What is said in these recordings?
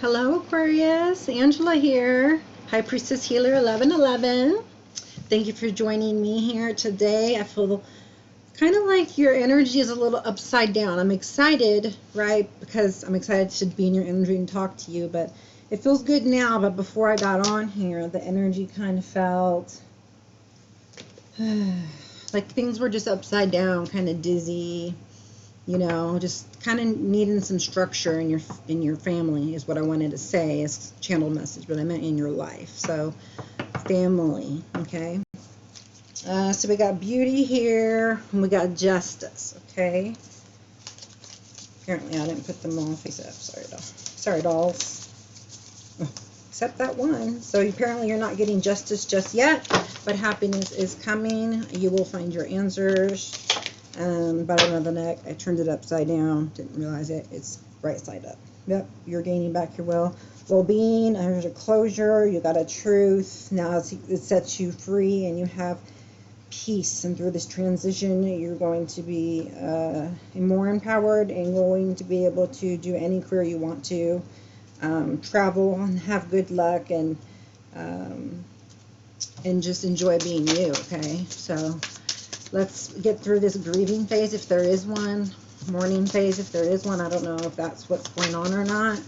Hello, Aquarius. Angela here. High Priestess Healer 1111. Thank you for joining me here today. I feel kind of like your energy is a little upside down. I'm excited, right? Because I'm excited to be in your energy and talk to you, but it feels good now. But before I got on here, the energy kind of felt like things were just upside down, kind of dizzy. You know, just kind of needing some structure in your family is what I wanted to say as channel message, but I meant in your life. So family, okay. So we got beauty here, and we got justice, okay. Apparently I didn't put them all face up. Sorry dolls. Oh, except that one. So apparently you're not getting justice just yet, but happiness is coming. You will find your answers. Bottom of the neck, I turned it upside down, didn't realize it, it's right side up. Yep, you're gaining back your well-being. There's a closure, you got a truth, now it sets you free and you have peace, and through this transition you're going to be more empowered and going to be able to do any career you want to, travel and have good luck, and just enjoy being you, okay? So let's get through this grieving phase, if there is one. Mourning phase, if there is one. I don't know if that's what's going on or not.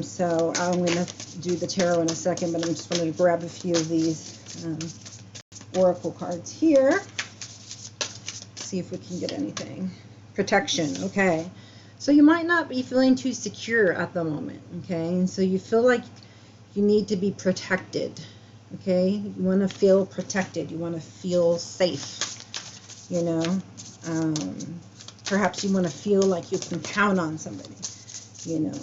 So I'm going to do the tarot in a second, but I'm just going to grab a few of these oracle cards here. See if we can get anything. Protection, okay. So you might not be feeling too secure at the moment, okay? And so you feel like you need to be protected. Okay, you want to feel protected, you want to feel safe, you know. Perhaps you want to feel like you can count on somebody, you know.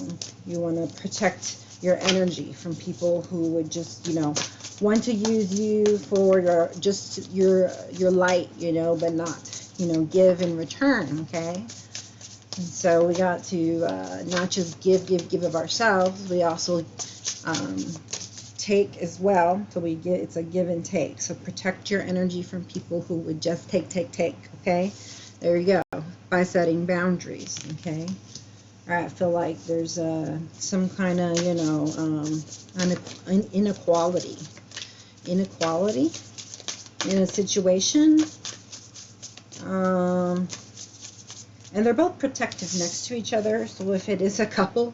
You want to protect your energy from people who would just, you know, want to use you for your light, you know, but not, you know, give in return, okay. And so we got to not just give of ourselves, we also take as well. So we get, it's a give and take. So protect your energy from people who would just take, okay? There you go, by setting boundaries, okay? All right, I feel like there's some kind of, you know, inequality in a situation, and they're both protective next to each other. So if it is a couple,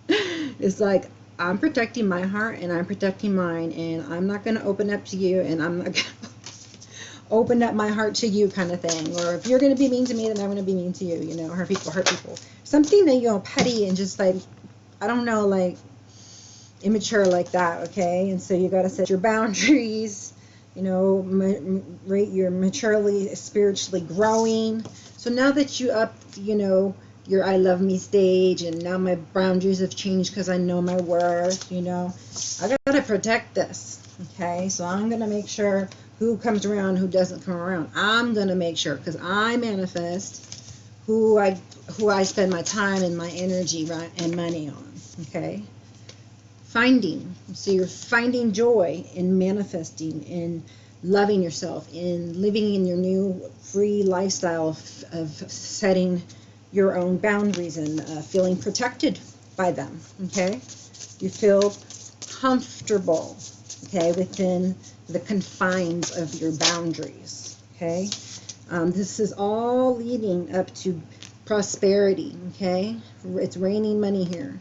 it's like, I'm protecting my heart and I'm protecting mine, and I'm not going to open up to you, and I'm not going to open up my heart to you, kind of thing. Or if you're going to be mean to me, then I'm going to be mean to you, you know. Hurt people. Something that, you know, petty and just like, I don't know, like immature like that, okay? And so you got to set your boundaries, you know, you're maturely, spiritually growing. So now that you up, you know, your I love me stage, and now my boundaries have changed because I know my worth, you know, I gotta protect this, okay? So I'm gonna make sure who comes around, who doesn't come around. I'm gonna make sure, because I manifest who I spend my time and my energy, right, and money on, okay? So you're finding joy in manifesting, in loving yourself, in living in your new free lifestyle of setting your own boundaries and feeling protected by them, okay? You feel comfortable, okay, within the confines of your boundaries, okay? This is all leading up to prosperity, okay? It's raining money here.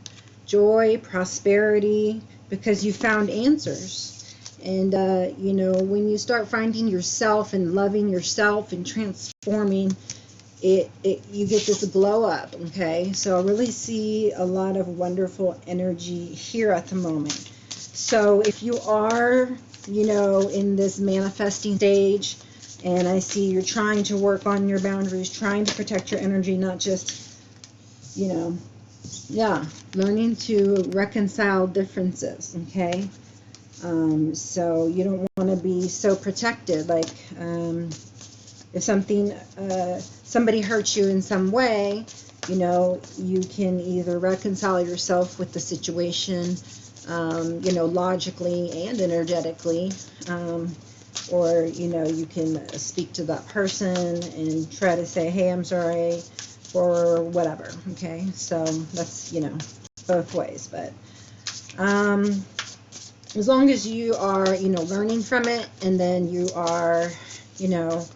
Joy, prosperity, because you found answers. And, you know, when you start finding yourself and loving yourself and transforming, you get this glow up, okay? So I really see a lot of wonderful energy here at the moment. So if you are, you know, in this manifesting stage, and I see you're trying to work on your boundaries, trying to protect your energy, not just, you know, yeah, learning to reconcile differences, okay? So you don't want to be so protected, like, if somebody hurts you in some way, you know, you can either reconcile yourself with the situation, you know, logically and energetically, or, you know, you can speak to that person and try to say, hey, I'm sorry, or whatever, okay? So that's, you know, both ways. But as long as you are, you know, learning from it, and then you are, you know,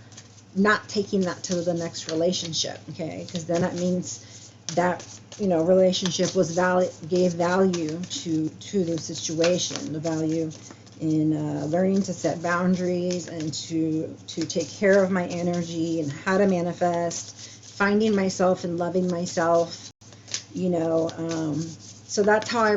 not taking that to the next relationship, okay? Because then that means that, you know, relationship was gave value to the situation, the value in learning to set boundaries and to take care of my energy and how to manifest, finding myself and loving myself, you know. So that's how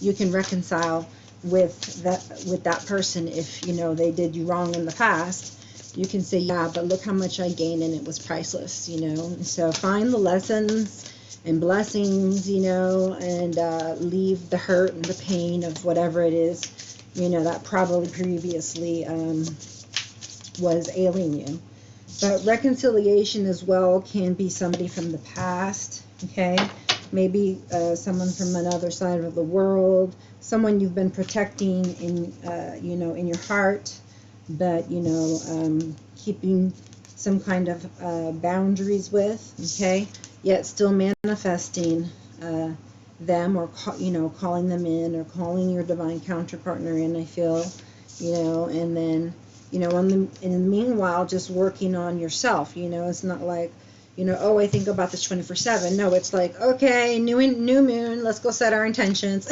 you can reconcile with that person. If, you know, they did you wrong in the past, you can say, yeah, but look how much I gained and it was priceless, you know. So find the lessons and blessings, you know, and leave the hurt and the pain of whatever it is, you know, that probably previously was ailing you. But reconciliation as well can be somebody from the past, okay? Maybe someone from another side of the world, someone you've been protecting in, you know, in your heart, but, you know, keeping some kind of boundaries with, okay? Yet still manifesting them, or, you know, calling them in, or calling your divine counterpartner in, I feel, you know, and then, you know, in the meanwhile, just working on yourself, you know. It's not like, you know, oh, I think about this 24/7. No, it's like, okay, new moon, let's go set our intentions.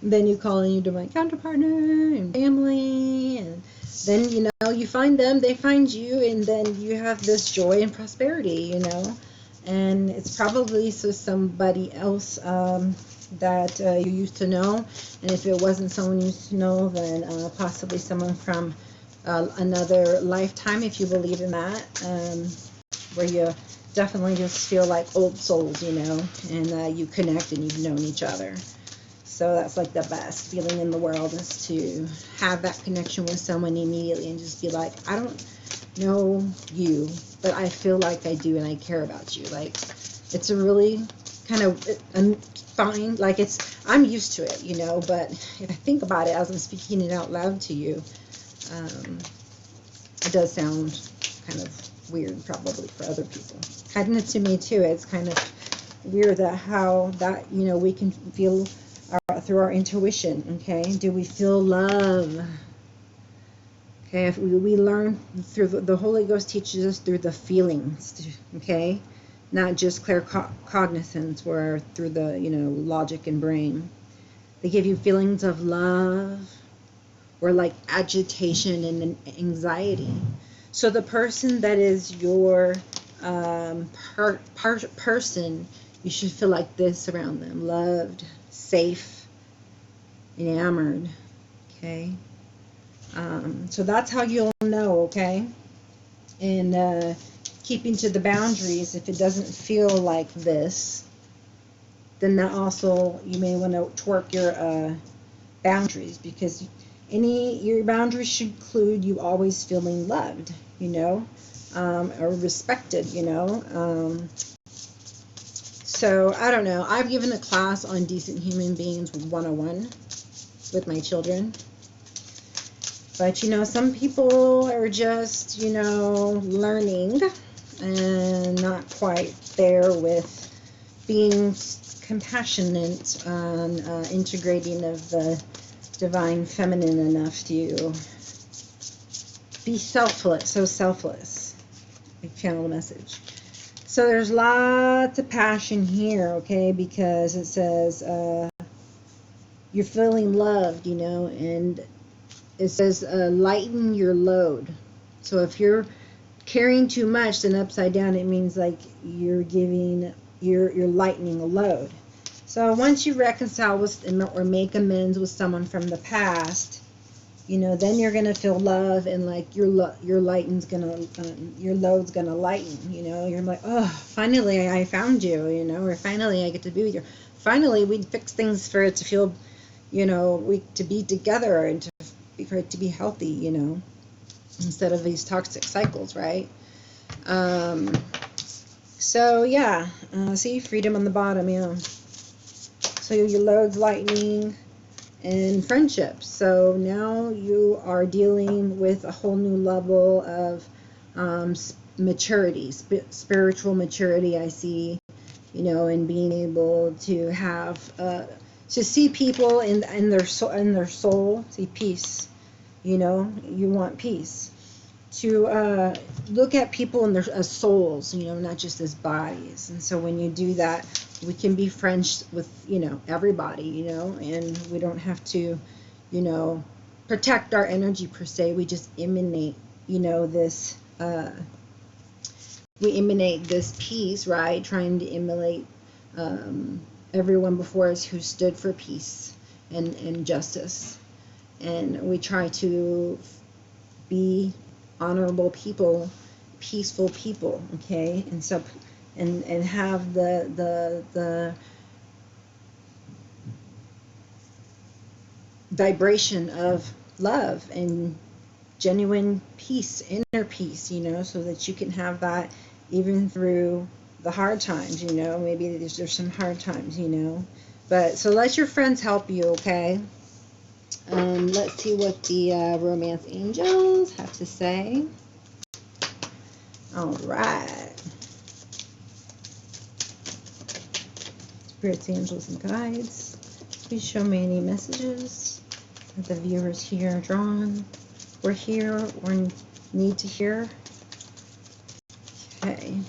Then you call in your divine counterpartner and family, and then, you know, you find them, they find you, and then you have this joy and prosperity, you know. And it's probably somebody else that you used to know, and if it wasn't someone you used to know, then possibly someone from another lifetime, if you believe in that, where you definitely just feel like old souls, you know, and you connect and you've known each other. So that's like the best feeling in the world, is to have that connection with someone immediately and just be like, I don't know you, but I feel like I do, and I care about you. Like, it's a really kind of fine, like, I'm used to it, you know, but if I think about it as I'm speaking it out loud to you, it does sound kind of weird probably for other people. Kind of to me too. It's kind of weird that how that, you know, we can feel through our intuition, okay? Do we feel love? Okay, if we learn through the Holy Ghost teaches us through the feelings, okay? Not just clear cognizance, where through the, you know, logic and brain. They give you feelings of love, or like agitation and anxiety. So the person that is your person, you should feel like this around them: loved, safe, enamored, okay? So that's how you'll know, okay? And keeping to the boundaries, if it doesn't feel like this, then that also, you may want to twerk your boundaries, because your boundaries should include you always feeling loved, you know, or respected, you know. So I don't know. I've given a class on Decent Human Beings 101 with my children. But, you know, some people are just, you know, learning and not quite there with being compassionate on integrating of the divine feminine enough to be selfless, so selfless. I channel the message. So there's lots of passion here, okay, because it says you're feeling loved, you know, and it says lighten your load. So if you're carrying too much, then upside down it means like you're lightening a load. So once you reconcile with or make amends with someone from the past, you know, then you're gonna feel love, and like your load's gonna lighten. You know, you're like, oh, finally I found you. You know, or finally I get to be with you. Finally we fix things for it to feel, you know, to be together and for it to be healthy. You know, instead of these toxic cycles, right? So yeah, see, freedom on the bottom, yeah. So your load's lightening, and friendships. So now you are dealing with a whole new level of maturity, spiritual maturity, I see, you know, and being able to have to see people in their soul, see peace. You know, you want peace. To look at people in their as souls, you know, not just as bodies. And so when you do that, we can be friends with, you know, everybody, you know, and we don't have to, you know, protect our energy per se. We just emanate, you know, this we emanate this peace, right? Trying to emulate everyone before us who stood for peace and justice. And we try to be honorable people, peaceful people, okay? And so and have the vibration of love and genuine peace, inner peace, you know, so that you can have that even through the hard times, you know. Maybe there's some hard times, you know. But so let your friends help you, okay? Let's see what the romance angels have to say. All right. Spirits, angels, and guides, please show me any messages that the viewers here are drawn, or hear, or need to hear. Okay.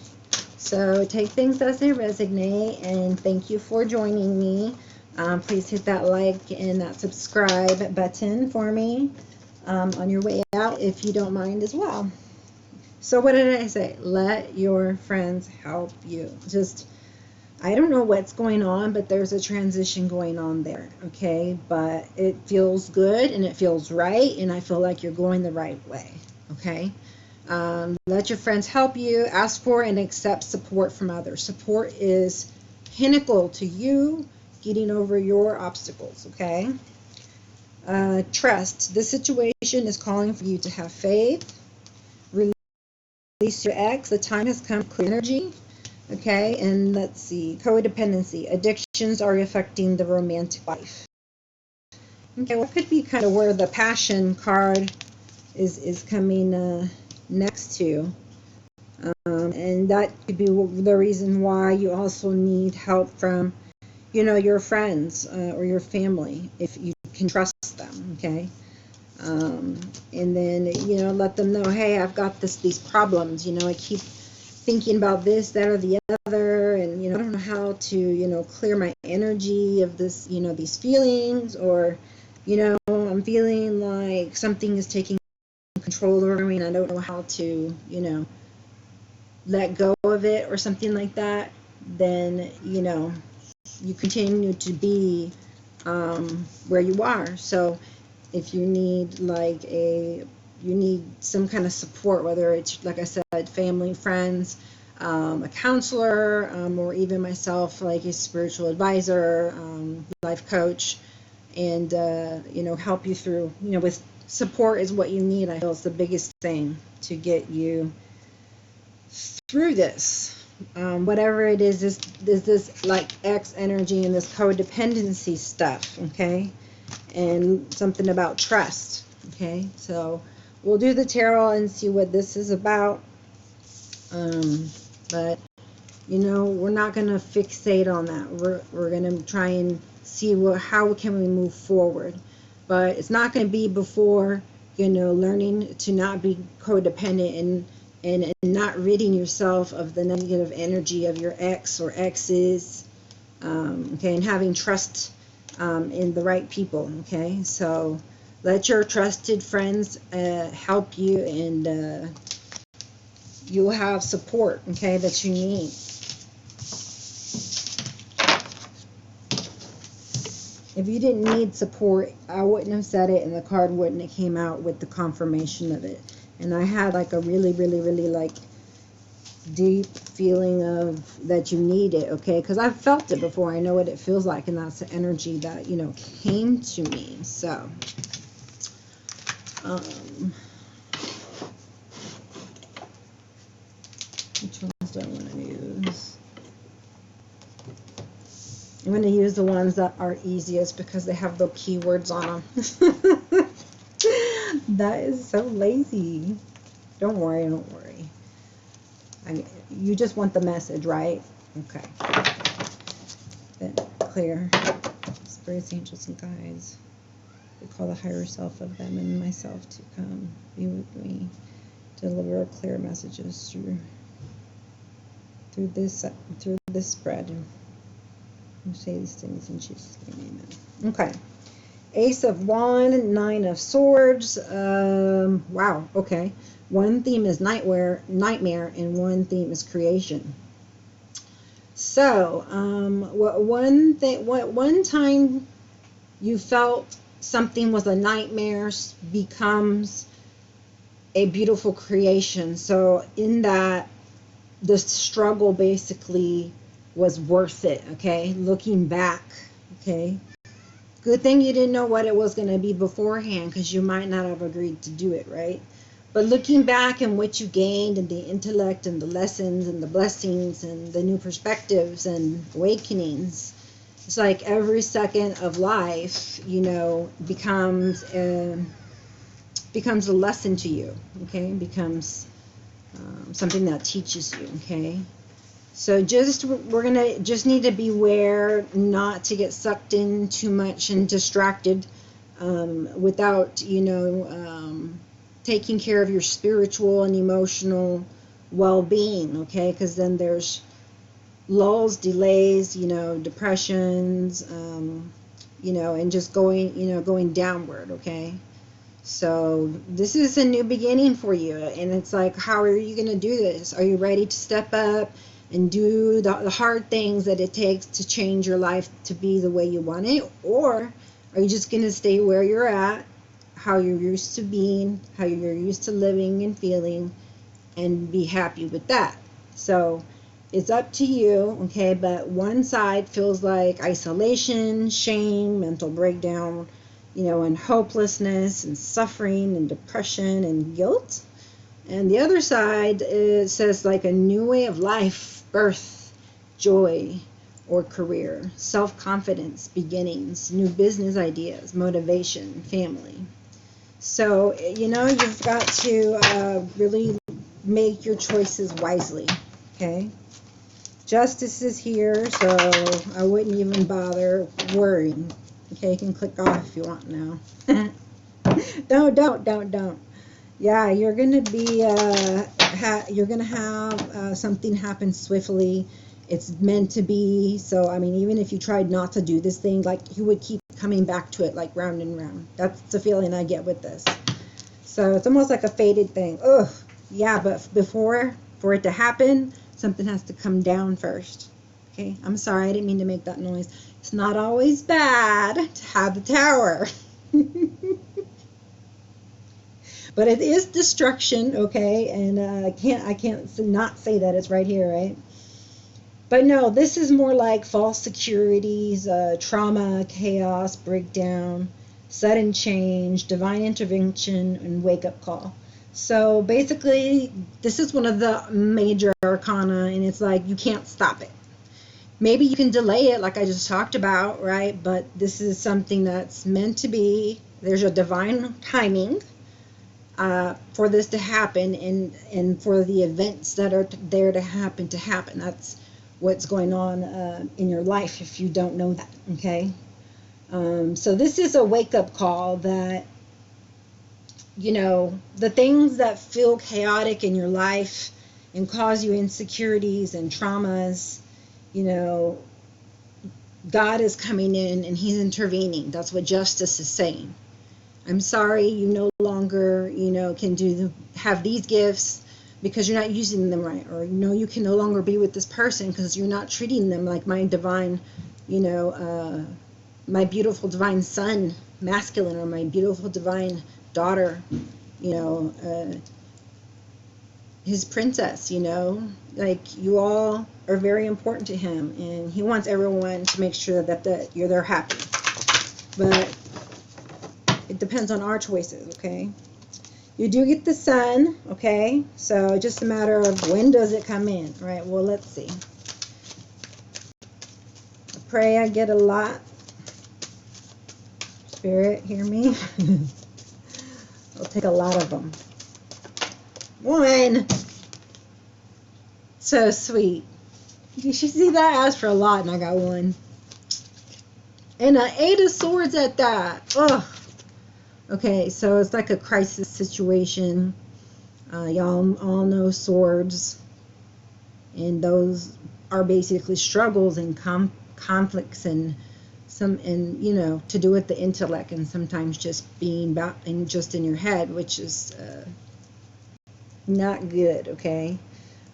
So take things as they resonate, and thank you for joining me. Please hit that like and that subscribe button for me on your way out, if you don't mind as well. So what did I say? Let your friends help you. Just, I don't know what's going on, but there's a transition going on there, okay? But it feels good and it feels right, and I feel like you're going the right way, okay? Let your friends help you. Ask for and accept support from others. Support is pinnacle to you getting over your obstacles, okay? Trust. This situation is calling for you to have faith. Release your ex. The time has come. Clear energy, okay? And let's see. Codependency. Addictions are affecting the romantic life. Okay, well, it could be kind of where the passion card is coming next to. And that could be the reason why you also need help from, you know, your friends or your family, if you can trust them, okay? And then, you know, let them know, hey, I've got these problems, you know, I keep thinking about this, that, or the other, and, you know, I don't know how to, you know, clear my energy of this, you know, these feelings, or, you know, I'm feeling like something is taking control over me, and I don't know how to, you know, let go of it, or something like that. Then, you know, you continue to be where you are. So if you need you need some kind of support, whether it's, like I said, family, friends, a counselor, or even myself, like a spiritual advisor, life coach, and you know, help you through, you know, with support is what you need. I feel is the biggest thing to get you through this. Whatever it is this like X energy and this codependency stuff, okay? And something about trust, okay? So we'll do the tarot and see what this is about. But, you know, we're not going to fixate on that. We're going to try and see how can we move forward. But it's not going to be before, you know, learning to not be codependent and not ridding yourself of the negative energy of your ex or exes, okay, and having trust in the right people, okay? So let your trusted friends help you, and you'll have support, okay, that you need. If you didn't need support, I wouldn't have said it, and the card wouldn't have came out with the confirmation of it. And I had like a really, really, really like deep feeling of that you need it, okay? Because I've felt it before. I know what it feels like, and that's the energy that, you know, came to me. So, which ones do I want to use? I'm going to use the ones that are easiest because they have the keywords on them. That is so lazy. Don't worry, don't worry. You just want the message, right? Okay. clear. Spirits, angels, and guides. We call the higher self of them and myself to come be with me, deliver clear messages through this spread. We say these things in Jesus' name, amen. Okay. Ace of Wands, Nine of Swords. Wow, okay. One theme is nightmare, and one theme is creation. So, one time you felt something was a nightmare becomes a beautiful creation. So, in that, the struggle basically was worth it, okay? Looking back, okay? Good thing you didn't know what it was going to be beforehand, because you might not have agreed to do it, right? But looking back and what you gained and the intellect and the lessons and the blessings and the new perspectives and awakenings, it's like every second of life, you know, becomes a lesson to you, okay? Becomes something that teaches you, okay? So we're gonna just need to beware not to get sucked in too much and distracted without, you know, taking care of your spiritual and emotional well-being, okay? Because then there's lulls, delays, you know, depressions, you know, and just going downward, okay? So this is a new beginning for you, and it's like, how are you going to do this? Are you ready to step up and do the hard things that it takes to change your life to be the way you want it? Or are you just going to stay where you're at, how you're used to being, how you're used to living and feeling, and be happy with that? So it's up to you, okay? But one side feels like isolation, shame, mental breakdown, you know, and hopelessness and suffering and depression and guilt. And the other side, it says like a new way of life, birth, joy, or career, self-confidence, beginnings, new business ideas, motivation, family. So, you know, you've got to really make your choices wisely, okay? Justice is here, so I wouldn't even bother worrying. Okay, you can click off if you want now. Don't. Yeah, you're gonna be you're gonna have something happen swiftly. It's meant to be. So I mean, even if you tried not to do this thing, like, you would keep coming back to it, like round and round. That's the feeling I get with this. So it's almost like a fated thing. Ugh, yeah, but for it to happen, something has to come down first. Okay, I'm sorry, I didn't mean to make that noise. It's not always bad to have the tower. But it is destruction, okay? And I can't not say that. It's right here, right? But no, this is more like false securities, trauma, chaos, breakdown, sudden change, divine intervention, and wake-up call. So basically, this is one of the major arcana, and it's like you can't stop it. Maybe you can delay it, like I just talked about, right? But this is something that's meant to be. There's a divine timing for this to happen, and for the events that are there to happen. That's what's going on in your life, if you don't know that, okay? So this is a wake-up call that, you know, the things that feel chaotic in your life and cause you insecurities and traumas, you know, God is coming in and he's intervening. That's what justice is saying. I'm sorry, you no longer, you know, can have these gifts because you're not using them right. Or, you know, you can no longer be with this person because you're not treating them like my divine, you know, my beautiful divine son, masculine, or my beautiful divine daughter, you know, his princess, you know. Like, you all are very important to him, and he wants everyone to make sure that they're happy. But it depends on our choices, okay? You do get the sun, okay? So just a matter of when does it come in, right? Well, let's see. I pray I get a lot. Spirit, hear me? I'll take a lot of them. One. So sweet. You should see that. I asked for a lot and I got one. And an 8 of Swords at that. Ugh. Okay, so it's like a crisis situation. Y'all all know swords. And those are basically struggles and conflicts and you know, to do with the intellect, and sometimes just being about and just in your head, which is not good. Okay,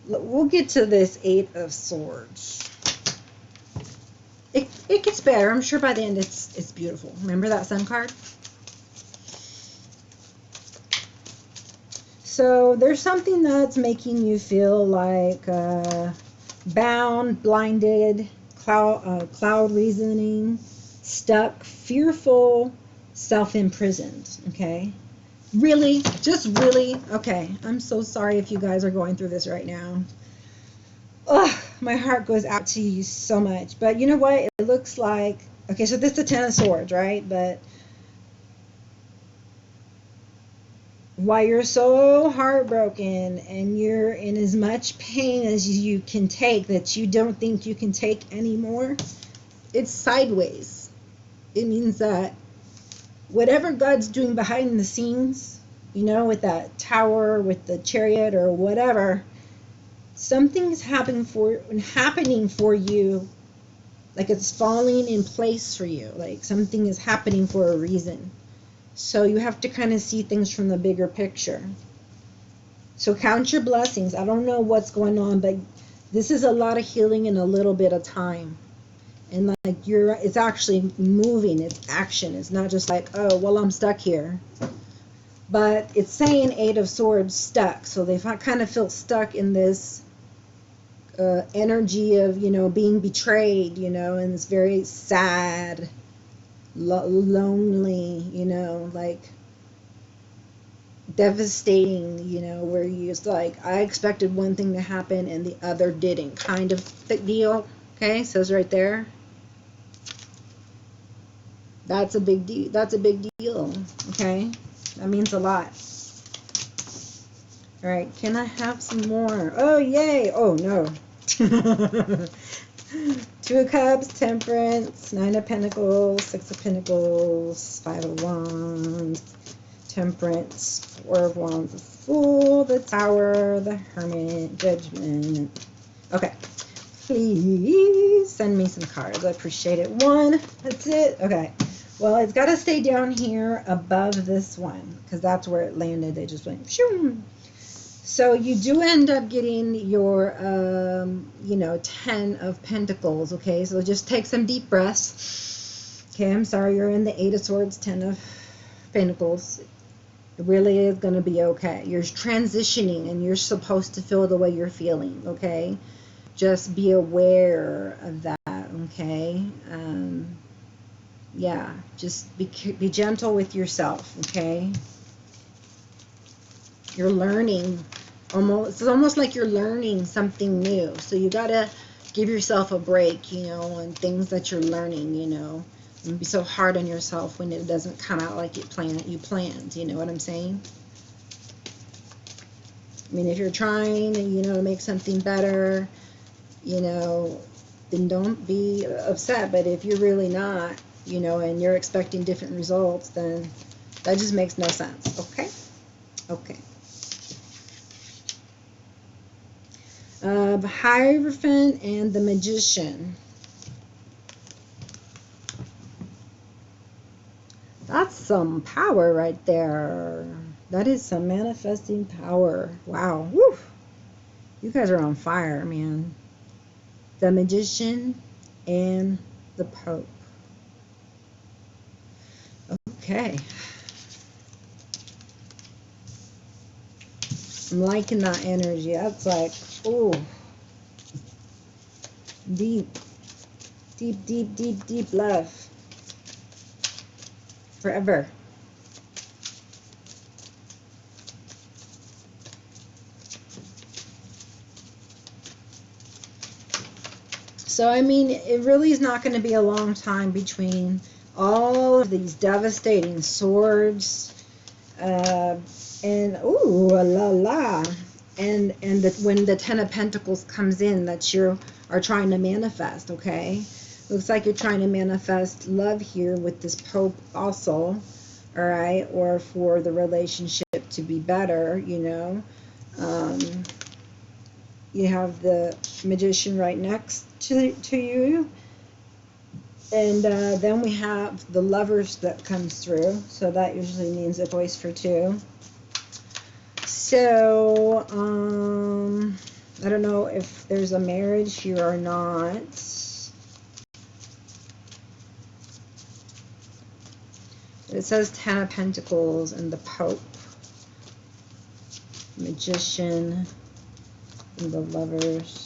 we'll get to this 8 of Swords. It gets better. I'm sure by the end it's beautiful. Remember that Sun card? So there's something that's making you feel like bound, blinded, cloud reasoning, stuck, fearful, self-imprisoned. Okay, really, just really. Okay, I'm so sorry if you guys are going through this right now. Ugh, my heart goes out to you so much. But you know what? It looks like, okay, so this is the 10 of Swords, right? But why you're so heartbroken and you're in as much pain as you can take that you don't think you can take anymore, it's sideways. It means that whatever God's doing behind the scenes, you know, with that tower, with the chariot or whatever, something's happening for you, like it's falling in place for you, like something is happening for a reason. So you have to kind of see things from the bigger picture. So count your blessings. I don't know what's going on, but this is a lot of healing in a little bit of time. And like it's actually moving, it's action. It's not just like, oh, well, I'm stuck here. But it's saying 8 of Swords, stuck. So they kind of feel stuck in this energy of, you know, being betrayed, you know, and it's very sad, lonely, you know, like devastating, you know, where you just like, I expected one thing to happen and the other didn't, kind of deal. Okay, says right there. That's a big deal. That's a big deal. Okay, that means a lot. All right, can I have some more? Oh, yay. Oh, no. 2 of Cups, Temperance, 9 of Pentacles, 6 of Pentacles, 5 of Wands, Temperance, 4 of Wands, the Fool, the Tower, the Hermit, Judgment. Okay, please send me some cards. I appreciate it. 1, that's it. Okay, well, it's got to stay down here above this one because that's where it landed. They just went, shoo. So you do end up getting your, you know, 10 of Pentacles, okay? So just take some deep breaths. Okay, I'm sorry, you're in the 8 of Swords, 10 of Pentacles. It really is going to be okay. You're transitioning and you're supposed to feel the way you're feeling, okay? Just be aware of that, okay? Yeah, just be gentle with yourself, okay? You're learning, it's almost like you're learning something new. So you gotta give yourself a break, you know, and things that you're learning, you know. Don't be so hard on yourself when it doesn't come out like you planned, you know what I'm saying? I mean, if you're trying, you know, to make something better, you know, then don't be upset. But if you're really not, you know, and you're expecting different results, then that just makes no sense, okay? Okay. Hierophant and the Magician. That's some power right there. That is some manifesting power. Wow. Woo. You guys are on fire, man. The Magician and the Pope. Okay. I'm liking that energy. That's like, oh, deep, deep, deep, deep, deep love. Forever. So, I mean, it really is not going to be a long time between all of these devastating swords, and ooh la la, and when the 10 of Pentacles comes in that you are trying to manifest, okay? Looks like you're trying to manifest love here with this Pope also, all right, or for the relationship to be better, you know. You have the Magician right next to you. And then we have the Lovers that comes through. So that usually means a voice for two. So, I don't know if there's a marriage here or not. It says 10 of Pentacles and the Pope, Magician, and the Lovers.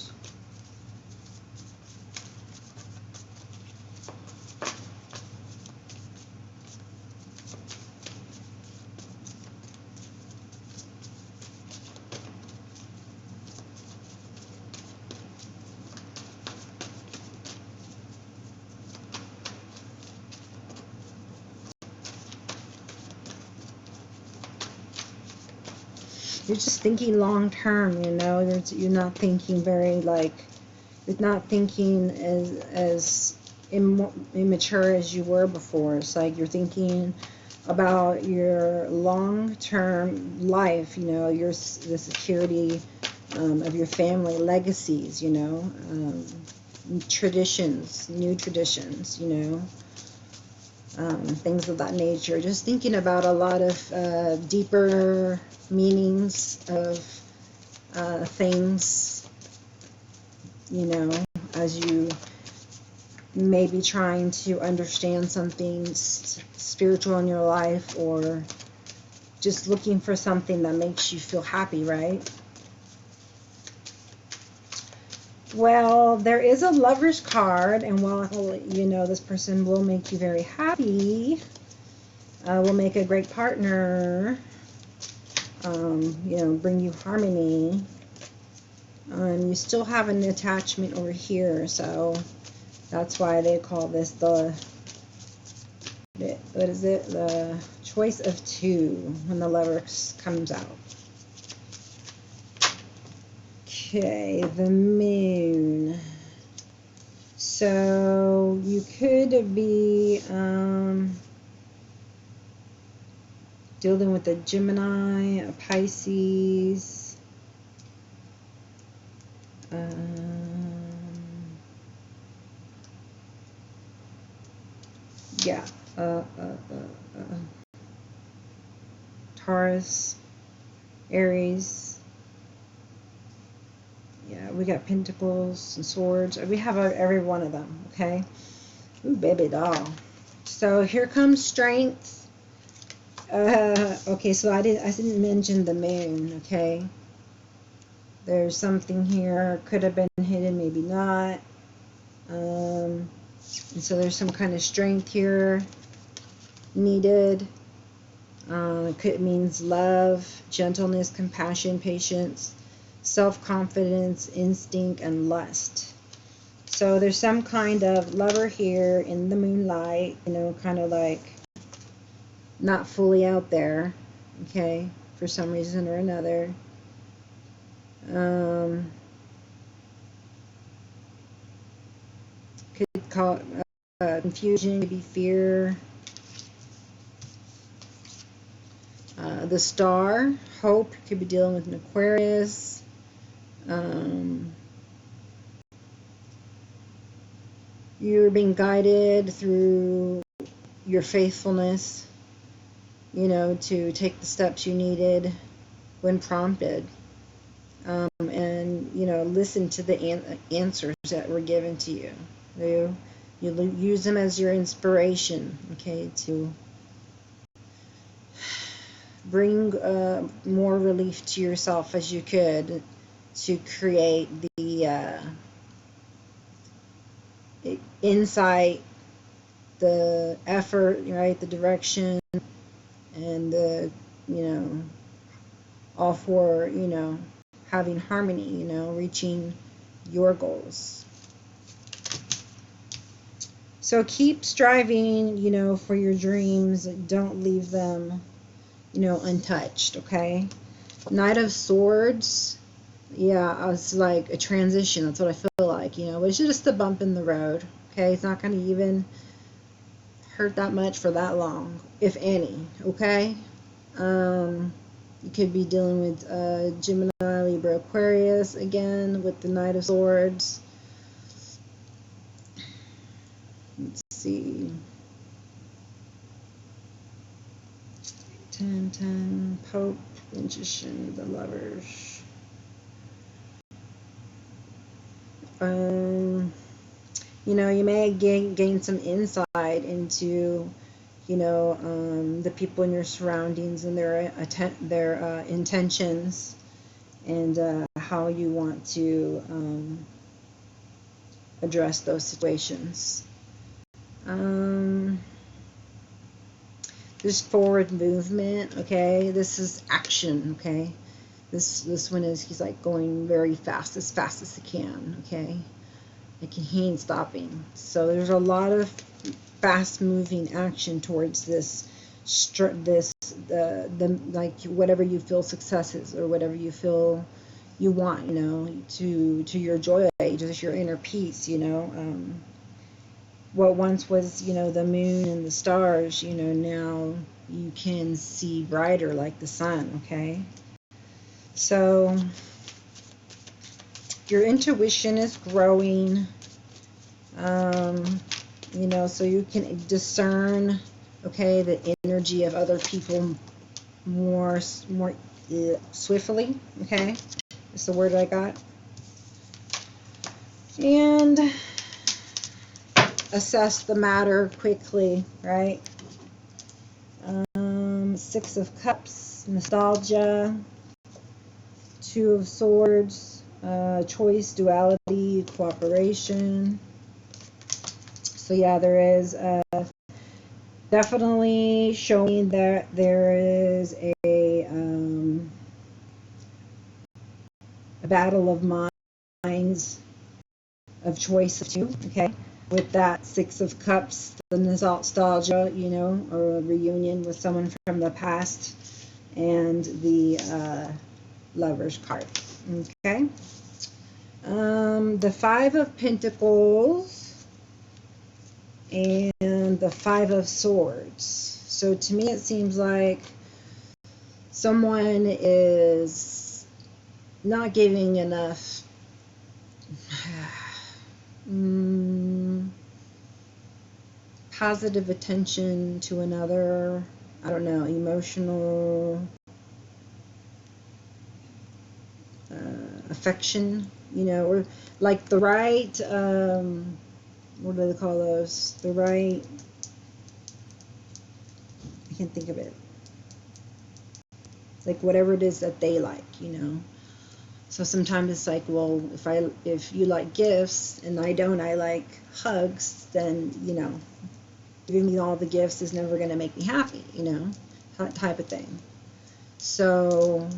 You're just thinking long term, you know. You're not thinking very, like, you're not thinking as immature as you were before. It's like you're thinking about your long term life, you know, the security of your family, legacies, you know, traditions, new traditions, you know. Things of that nature. Just thinking about a lot of deeper meanings of things, you know, as you may be trying to understand something spiritual in your life, or just looking for something that makes you feel happy, right? Well, there is a Lover's card, and while, you know, this person will make you very happy, will make a great partner, you know, bring you harmony, you still have an attachment over here, so that's why they call this what is it? The choice of two when the Lovers comes out. Okay, the Moon. So you could be dealing with a Gemini, a Pisces, yeah, Taurus, Aries. Yeah, we got Pentacles and Swords. We have every one of them, okay? Ooh, baby doll. So here comes Strength. Okay, so I didn't mention the Moon, okay? There's something here. Could have been hidden, maybe not. And so there's some kind of strength here needed. It means love, gentleness, compassion, patience, self-confidence, instinct, and lust. So there's some kind of lover here in the moonlight, you know, kind of like not fully out there, okay, for some reason or another. Could call it confusion, maybe fear. The Star, hope, could be dealing with an Aquarius. You're being guided through your faithfulness, you know, to take the steps you needed when prompted. And, you know, listen to the answers that were given to you. You use them as your inspiration, okay, to bring more relief to yourself as you could, to create the insight, the effort, right, the direction, and the, you know, all for, you know, having harmony, you know, reaching your goals. So keep striving, you know, for your dreams. Don't leave them, you know, untouched, okay? Knight of Swords. Yeah, it's like a transition. That's what I feel like, you know. It's just a bump in the road, Okay, it's not going to even hurt that much for that long, if any. Okay. You could be dealing with Gemini, Libra, Aquarius again with the Knight of Swords. Let's see. 10, 10, Pope, Magician, the Lovers. You know, you may gain some insight into, you know, the people in your surroundings and their intentions, and how you want to address those situations. There's forward movement, okay? This is action, okay? This one is, he's like going very fast as he can, okay? Like he ain't stopping. So there's a lot of fast moving action towards this like whatever you feel success is, or whatever you feel you want, you know, to your joy, just your inner peace, you know. What once was, you know, the moon and the stars, you know, now you can see brighter like the sun, okay? So your intuition is growing, you know, so you can discern, okay, the energy of other people more swiftly, okay? That's the word I got. And assess the matter quickly, right? 6 of Cups, nostalgia. 2 of Swords, choice, duality, cooperation. So yeah, there is definitely showing that there is a battle of minds, of choice of 2, okay? With that 6 of Cups, the nostalgia, you know, or a reunion with someone from the past, and the Lover's card, okay? The 5 of Pentacles and the 5 of Swords. So to me it seems like someone is not giving enough positive attention to another, I don't know, emotional affection, you know, or like the right, what do they call those? The right, I can't think of it. Like whatever it is that they like, you know. So sometimes it's like, well, if you like gifts and I don't, I like hugs, then, you know, giving me all the gifts is never going to make me happy, you know, that type of thing. So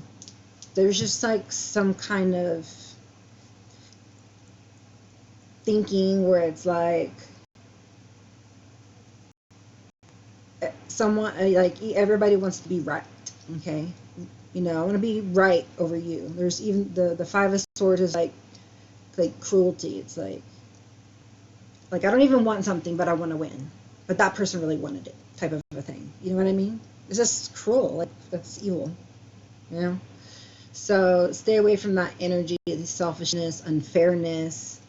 there's just like some kind of thinking where it's like someone, like everybody wants to be right, okay? You know, I want to be right over you. There's even the 5 of Swords is like cruelty. It's like I don't even want something, but I want to win. But that person really wanted it, type of a thing. You know what I mean? It's just cruel. Like that's evil. You know? So stay away from that energy, the selfishness, unfairness.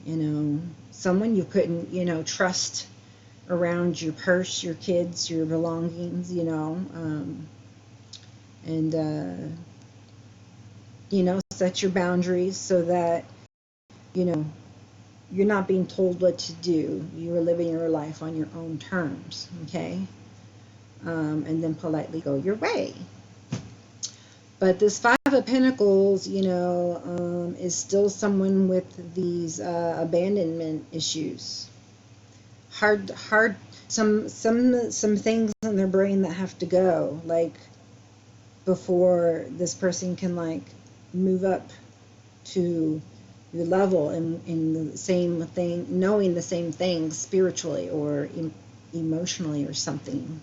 You know, someone you couldn't, you know, trust around your purse, your kids, your belongings. You know, and you know, set your boundaries so that, you know, you're not being told what to do. You are living your life on your own terms, okay? And then politely go your way. But this 5 of Pentacles, you know, is still someone with these abandonment issues. Some things in their brain that have to go, like before this person can like move up to your level in the same thing, knowing the same things spiritually or emotionally or something.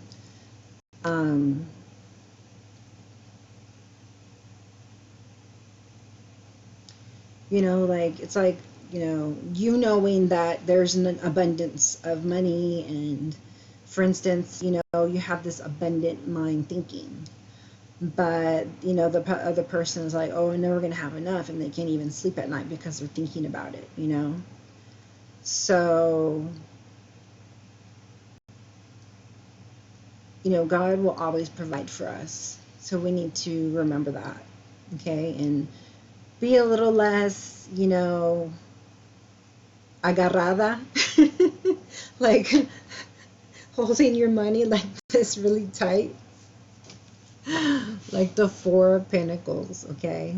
You know, like it's like you know, you knowing that there's an abundance of money, and for instance, you know, you have this abundant mind thinking, but you know, the other person is like, oh, I'm never going to have enough, and they can't even sleep at night because they're thinking about it, you know. So, you know, God will always provide for us, so we need to remember that, okay, and be a little less, you know, agarrada, like holding your money like this really tight, like the Four of Pentacles, okay?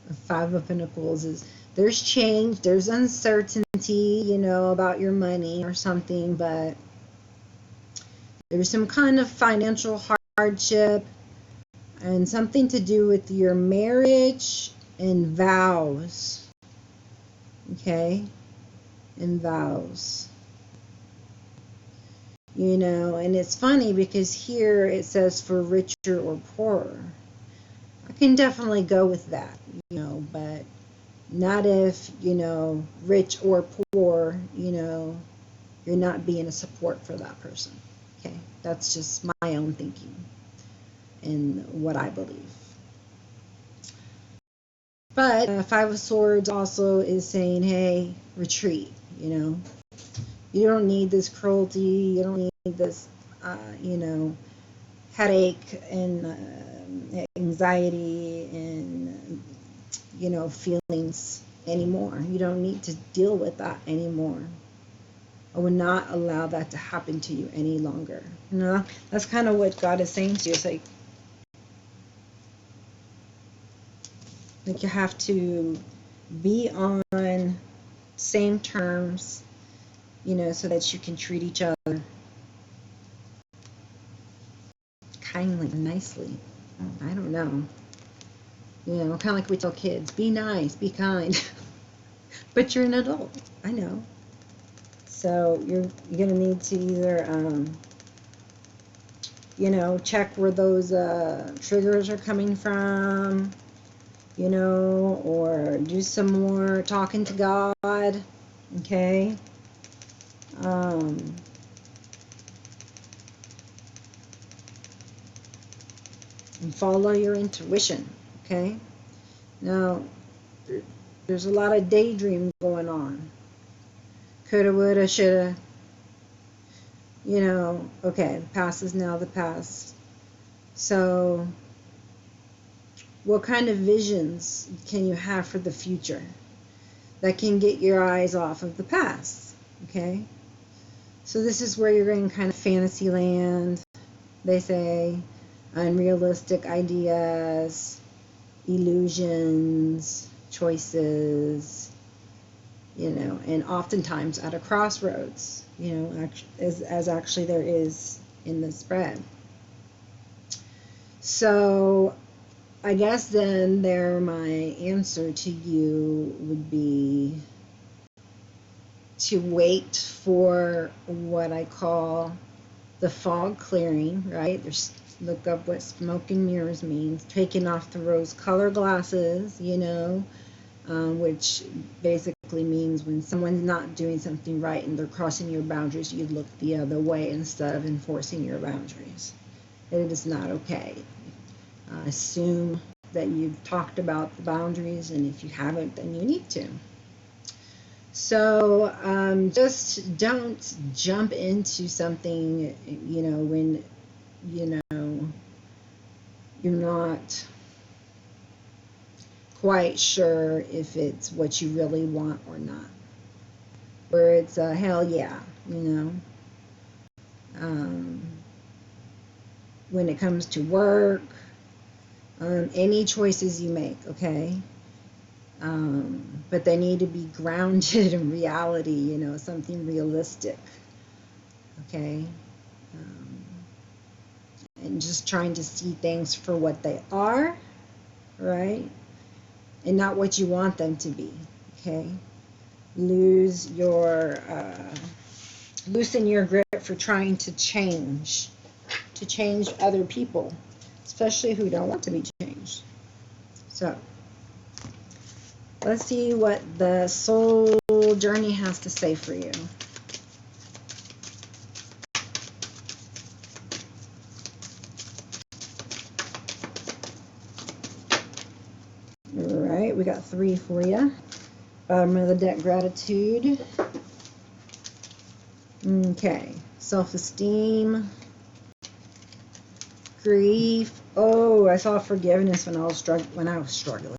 The Five of Pentacles is, there's change, there's uncertainty, you know, about your money or something, but there's some kind of financial hardship and something to do with your marriage and vows, okay? And vows. You know, and it's funny because here it says for richer or poorer. I can definitely go with that, you know, but not if, you know, rich or poor, you know, you're not being a support for that person. Okay, that's just my own thinking and what I believe. But Five of Swords also is saying, hey, retreat, you know. You don't need this cruelty, you don't need this, you know, headache and anxiety and, you know, feelings anymore. You don't need to deal with that anymore. I will not allow that to happen to you any longer. You know, that's kind of what God is saying to you. It's like you have to be on same terms, you know, so that you can treat each other kindly, nicely. I don't know. You know, kind of like we tell kids, be nice, be kind. But you're an adult, I know. So you're going to need to either, you know, check where those triggers are coming from, you know, or do some more talking to God, okay? And follow your intuition, okay? Now, there's a lot of daydream going on. Coulda, woulda, shoulda. You know, okay, the past is now the past. So, what kind of visions can you have for the future that can get your eyes off of the past, okay? So this is where you're in kind of fantasy land, they say, unrealistic ideas, illusions, choices, you know, and oftentimes at a crossroads, you know, as actually there is in the spread. So I guess then my answer to you would be to wait for what I call the fog clearing, right? Look up what smoke and mirrors means. Taking off the rose color glasses, you know, which basically means when someone's not doing something right and they're crossing your boundaries, you look the other way instead of enforcing your boundaries. It is not okay. Assume that you've talked about the boundaries, and if you haven't, then you need to. So just don't jump into something, you know, when, you know, you're not quite sure if it's what you really want or not. Where it's a hell yeah, you know. When it comes to work, any choices you make, okay? But they need to be grounded in reality, you know, something realistic, okay? And just trying to see things for what they are, right? And not what you want them to be, okay? Loosen your grip for trying to change other people, especially who don't want to be changed. So let's see what the soul whole journey has to say for you. All right, we got 3 for you. Bottom of the deck, gratitude. Okay, self-esteem, grief. Oh, I saw forgiveness when I was struggling.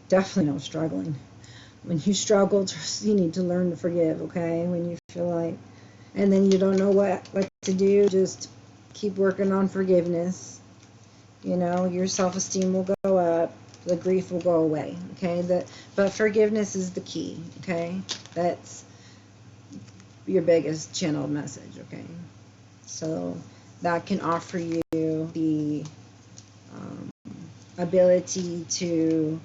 Definitely, I was struggling. When you struggle, you need to learn to forgive. Okay, when you feel like, and then you don't know what to do, just keep working on forgiveness. You know, your self-esteem will go up. The grief will go away. Okay, but forgiveness is the key. Okay, that's your biggest channeled message. Okay, so that can offer you the ability to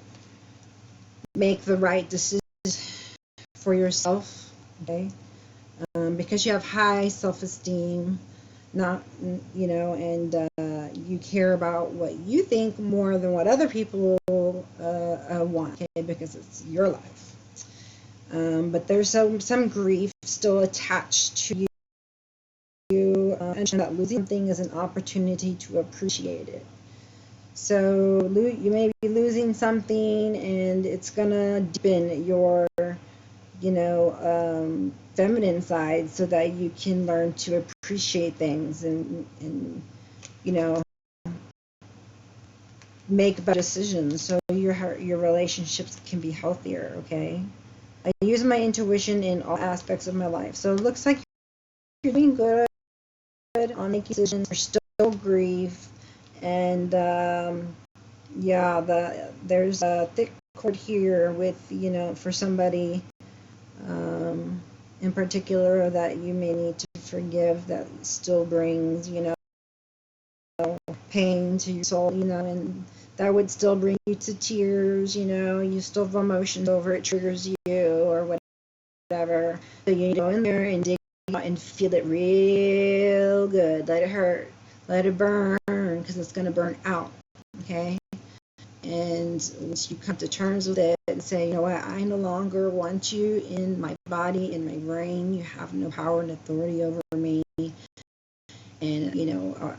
make the right decisions for yourself. Okay, because you have high self-esteem, not, you know, and you care about what you think more than what other people want. Okay, because it's your life. But there's some grief still attached to you, and that losing something is an opportunity to appreciate it. So you may be losing something, and it's gonna deepen your, you know, feminine side, so that you can learn to appreciate things and you know, make better decisions, so your relationships can be healthier. Okay, I use my intuition in all aspects of my life. So it looks like you're doing good on making decisions. There's still grief, and yeah, there's a thick cord here with, you know, for somebody in particular that you may need to forgive, that still brings, you know, pain to your soul, you know, and that would still bring you to tears. You know, you still have emotions over it, triggers you or whatever. So you go in there and dig out and feel it real good. Let it hurt, let it burn, because it's going to burn out. Okay, and once you come to terms with it and say, you know what, I no longer want you in my body, in my brain. You have no power and authority over me. And, you know,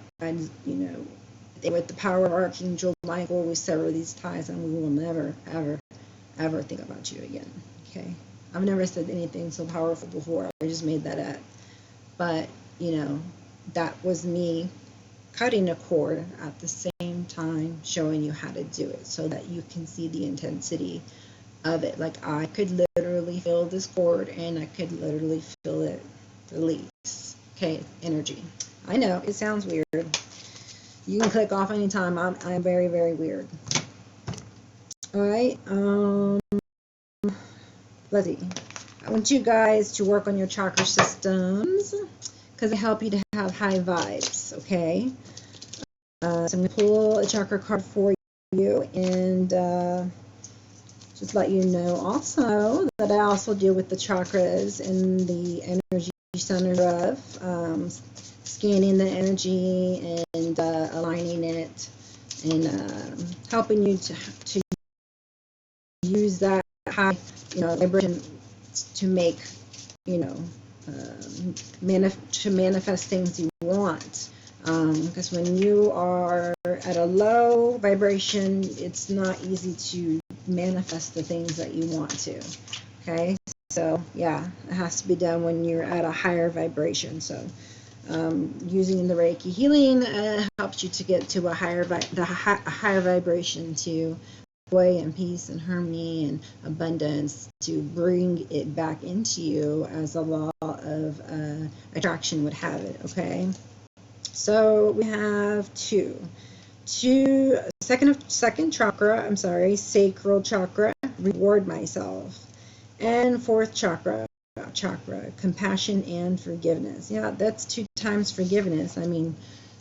with the power of Archangel Michael, we sever these ties, and we will never, ever, ever think about you again. Okay? I've never said anything so powerful before. I just made that up. But, you know, that was me cutting a cord at the same time, showing you how to do it, so that you can see the intensity of it. Like, I could literally feel this cord, and I could literally feel it release. Okay? Energy. I know, it sounds weird. You can click off anytime. I'm very, very weird. Alright, let's see. I want you guys to work on your chakra systems, because they help you to have high vibes, okay? So I'm going to pull a chakra card for you, and just let you know also that I also deal with the chakras and the energy centers of scanning the energy and aligning it, and helping you to use that high, you know, vibration to make, you know, to manifest things you want. Because when you are at a low vibration, it's not easy to manifest the things that you want to. Okay, so yeah, it has to be done when you're at a higher vibration. So using the Reiki healing helps you to get to a higher vibration, to joy and peace and harmony and abundance, to bring it back into you as a law of attraction would have it. Okay, so we have second chakra, I'm sorry, sacral chakra, reward myself, and fourth chakra, compassion and forgiveness. Yeah, that's 2 times forgiveness. I mean,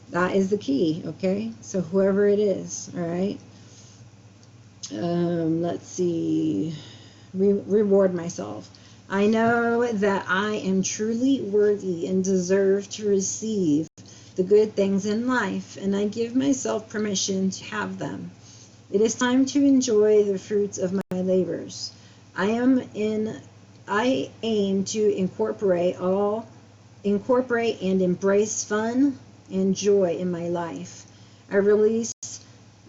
that is the key. Okay, so whoever it is, all right. Let's see. Reward myself. I know that I am truly worthy and deserve to receive the good things in life, and I give myself permission to have them. It is time to enjoy the fruits of my labors. I am in I aim to incorporate and embrace fun and joy in my life. I release.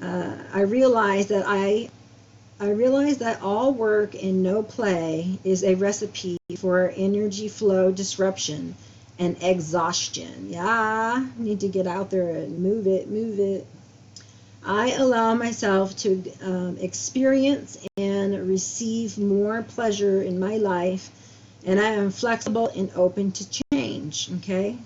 I realize that all work and no play is a recipe for energy flow disruption and exhaustion. Yeah, need to get out there and move it, move it. I allow myself to experience and receive more pleasure in my life, and I am flexible and open to change. Okay,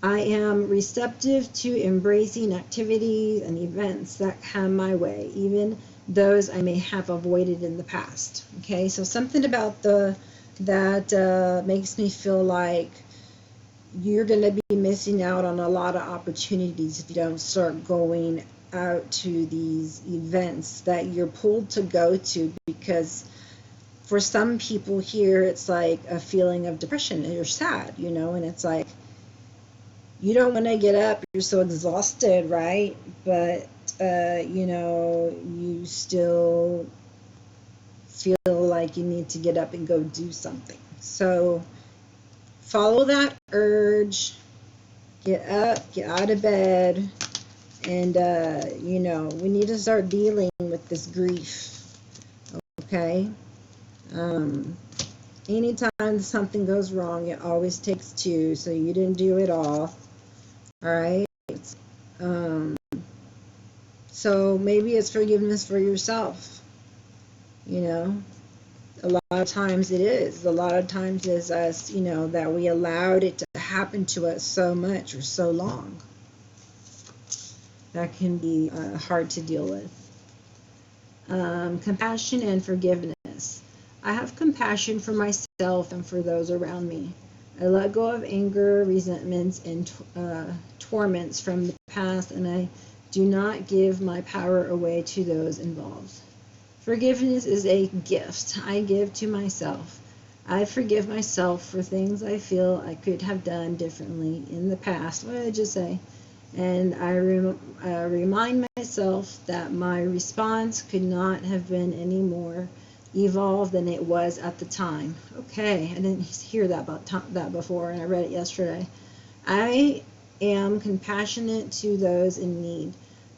I am receptive to embracing activities and events that come my way, even those I may have avoided in the past. Okay, so something about that makes me feel like you're going to be missing out on a lot of opportunities if you don't start going out to these events that you're pulled to go to, because for some people here it's like a feeling of depression and you're sad, and it's like you don't want to get up, you're so exhausted, right? But you still feel like you need to get up and go do something. So follow that urge, get up, get out of bed, and we need to start dealing with this grief. Okay, anytime something goes wrong, it always takes two, so you didn't do it all right? So maybe it's forgiveness for yourself. A lot of times it is. A lot of times it's us, that we allowed it to happen to us so much or so long. That can be hard to deal with. Compassion and forgiveness. I have compassion for myself and for those around me. I let go of anger, resentments, and torments from the past, and I do not give my power away to those involved. Forgiveness is a gift I give to myself. I forgive myself for things I feel I could have done differently in the past. What did I just say? And I remind myself that my response could not have been any more evolved than it was at the time. Okay, I didn't hear that before, and I read it yesterday. I am compassionate to those in need,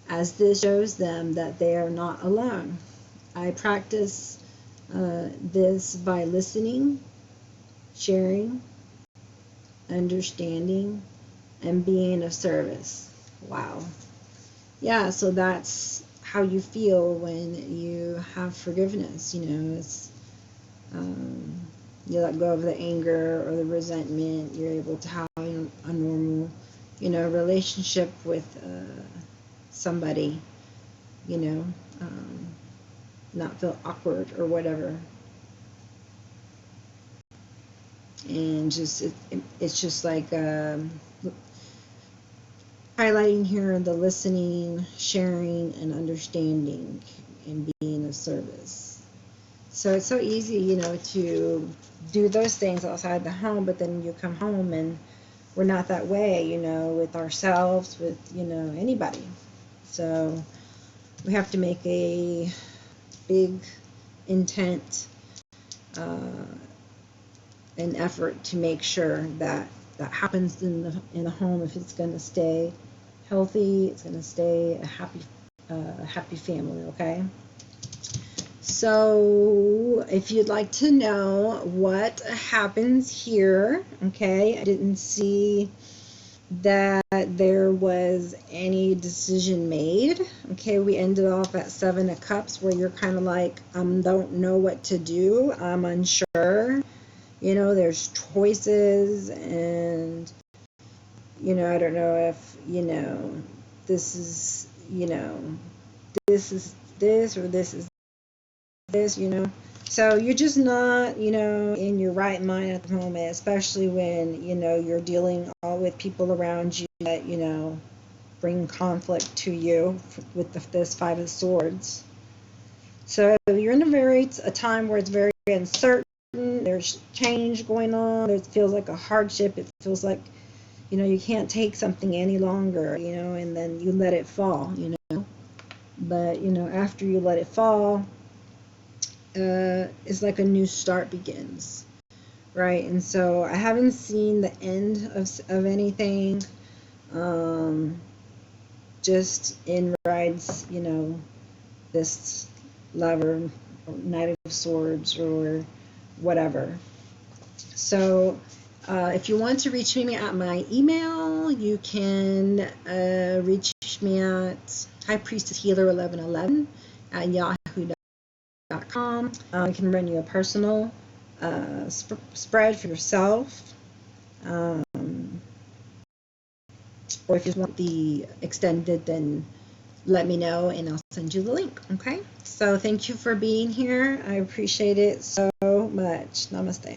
as this shows them that they are not alone. I practice this by listening, sharing, understanding, and being of service. Wow. Yeah, so that's how you feel when you have forgiveness. It's you let go of the anger or the resentment. You're able to have a normal relationship with somebody, not feel awkward or whatever. And it's just like highlighting here the listening, sharing, and understanding, and being of service. So it's so easy, to do those things outside the home, but then you come home and we're not that way, with ourselves, with, anybody. So we have to make a big intent, an effort to make sure that happens in the home. If it's going to stay healthy, it's going to stay a happy family. Okay. So if you'd like to know what happens here, okay, I didn't see that there was any decision made. Okay, we ended off at 7 of Cups, where you're kind of like, don't know what to do. I'm unsure. There's choices, and I don't know if this is this is this, or this is this. So you're just not in your right mind at the moment, especially when you're dealing with people around you that bring conflict to you with this 5 of Swords. So you're in a time where it's very uncertain. There's change going on. It feels like a hardship. It feels like you can't take something any longer, and then you let it fall. But after you let it fall, is like a new start begins, right? And so I haven't seen the end of anything. Just in rides, you know, this Lover, Knight of Swords, or whatever. So if you want to reach me at my email, you can reach me at highpriestesshealer1111 at yahoo.com. I can run you a personal spread for yourself. Or if you want the extended, then let me know and I'll send you the link. Okay? So thank you for being here. I appreciate it so much. Namaste.